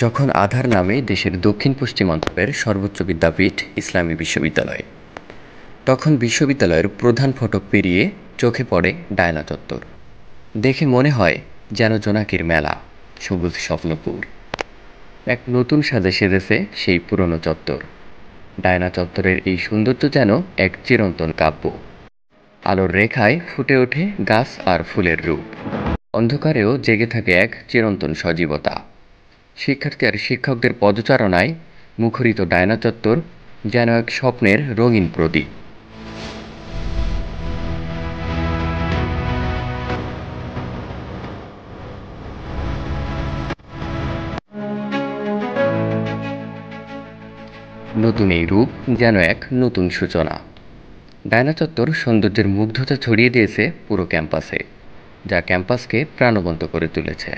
যখন আধার নামে দেশের দক্ষিণ পশ্চিমাঞ্চলের সর্বোচ্চ বিদ্যাপীঠ ইসলামী বিশ্ববিদ্যালয়, তখন বিশ্ববিদ্যালয়ের প্রধান ফটক পেরিয়ে চোখে পড়ে ডায়না চত্বর। দেখে মনে হয় যেন জোনাকির মেলা, সবুজ স্বপ্নপুর। এক নতুন সাজে সেজেছে সেই পুরনো চত্বর। ডায়না চত্বরের এই সৌন্দর্য যেন এক চিরন্তন কাব্য। আলোর রেখায় ফুটে ওঠে গাছ আর ফুলের রূপ, অন্ধকারেও জেগে থাকে এক চিরন্তন সজীবতা। শিক্ষার্থী আর শিক্ষকদের পদচারণায় মুখরিত ডায়না চত্বর যেন এক স্বপ্নের রঙিন প্রদীপ। নতুন এই রূপ যেন এক নতুন সূচনা। ডায়না চত্বর সৌন্দর্যের মুগ্ধতা ছড়িয়ে দিয়েছে পুরো ক্যাম্পাসে, যা ক্যাম্পাসকে প্রাণবন্ত করে তুলেছে।